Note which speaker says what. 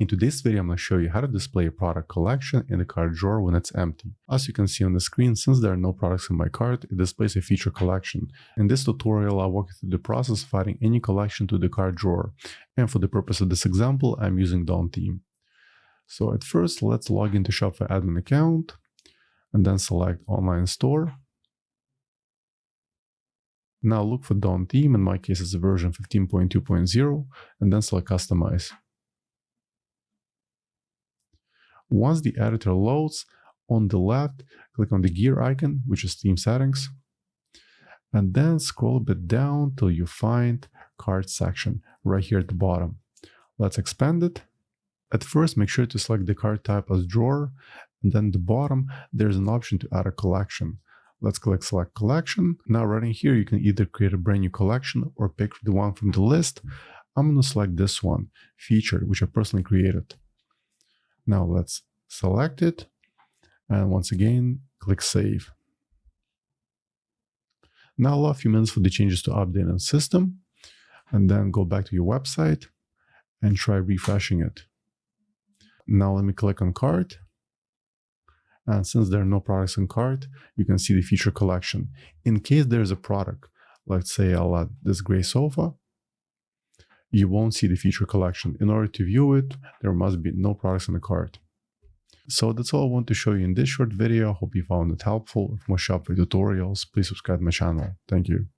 Speaker 1: In today's video, I'm going to show you how to display a product collection in the cart drawer when it's empty. As you can see on the screen, since there are no products in my cart, it displays a feature collection. In this tutorial, I'll walk you through the process of adding any collection to the cart drawer. And for the purpose of this example, I'm using Dawn theme. So at first, let's log into Shopify admin account and then select online store. Now look for Dawn theme, in my case it's version 15.2.0, and then select customize. Once the editor loads, on the left, click on the gear icon, which is theme settings, and then scroll a bit down till you find cart section right here at the bottom. Let's expand it. At first, make sure to select the cart type as drawer, and then at the bottom, there's an option to add a collection. Let's click select collection. Now right in here, you can either create a brand new collection or pick the one from the list. I'm going to select this one, feature, which I personally created. Now let's select it, and once again, click Save. Now allow a few minutes for the changes to update in the system, and then go back to your website and try refreshing it. Now let me click on Cart, and since there are no products in cart, you can see the feature collection. In case there's a product, let's say I'll add this gray sofa, you won't see the feature collection. In order to view it, there must be no products in the cart. So that's all I want to show you in this short video. Hope you found it helpful. For more Shopify tutorials, please subscribe to my channel. Thank you.